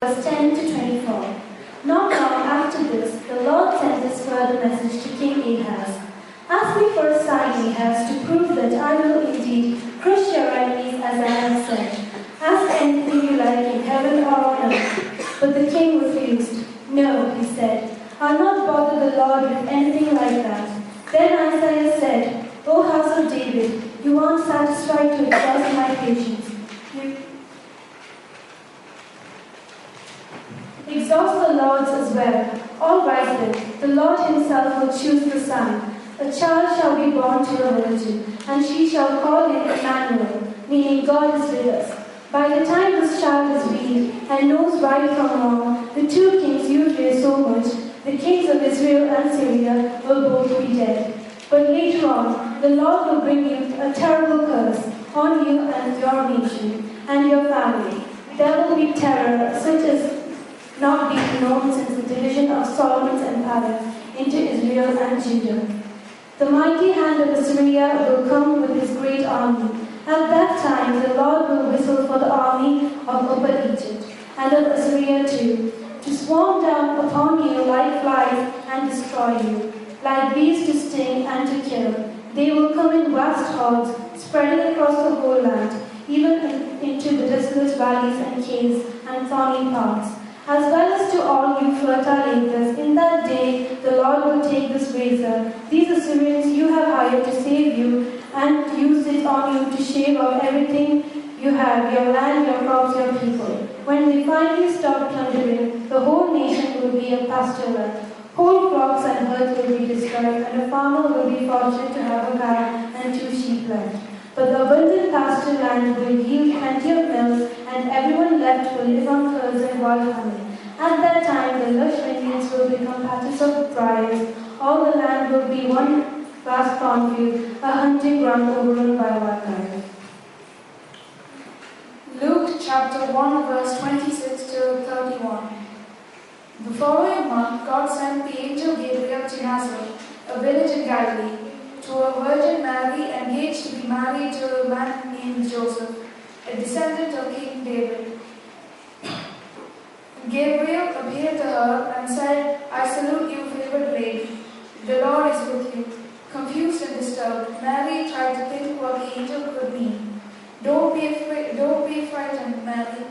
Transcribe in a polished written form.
Verse 10 to 24. Not long after this, the Lord sent this further message to King Ahaz. Ask me for a sign, Ahaz, to prove that I will indeed crush your enemies as I have said. Ask anything you like in heaven or on earth. But the king refused. No, he said, I'll not bother the Lord with anything like that. Then Isaiah said, O house of David, you aren't satisfied to exhaust my patience. Exhaust the Lord's as well. All right then, the Lord himself will choose the son. A child shall be born to a virgin, and she shall call him Emmanuel, meaning God is with us. By the time this child is weaned and knows right from wrong, the two kings you fear so much, the kings of Israel and Syria, will both be dead. But later on, the Lord will bring you a terrible curse on you and your nation and your family. There will be terror such as not been known since the division of Solomon's empire into Israel and Judah. The mighty hand of Assyria will come with his great army. At that time the Lord will whistle for the army of Upper Egypt, and of Assyria too, to swarm down upon you like flies and destroy you, like bees to sting and to kill. They will come in vast hordes, spreading across the whole land, even into the desolate valleys and caves and thorny paths. As well as to all you fertile acres, in that day the Lord will take this razor, these Assyrians you have hired to save you, and use it on you to shave off everything you have, your land, your crops, your people. When they finally stop plundering, the whole nation will be a pasture land. Whole flocks and herds will be destroyed, and a farmer will be fortunate to have a cow and 2 sheep left. But the abundant pasture land will yield plenty of milk, and everyone left will live on curds and wild honey. At that time, the lush vineyards will become patches of briars. All the land will be one vast cornfield, a hunting ground overrun by wildlife. Luke chapter 1, verse 26 to 31. The following month, God sent the angel Gabriel to Nazareth, a village in Galilee, to a virgin Mary engaged to be married to a man named Joseph, a descendant of King David. Gabriel appeared to her and said, I salute you, favored lady. The Lord is with you. Confused and disturbed, Mary tried to think what the angel could mean. Don't be frightened, Mary,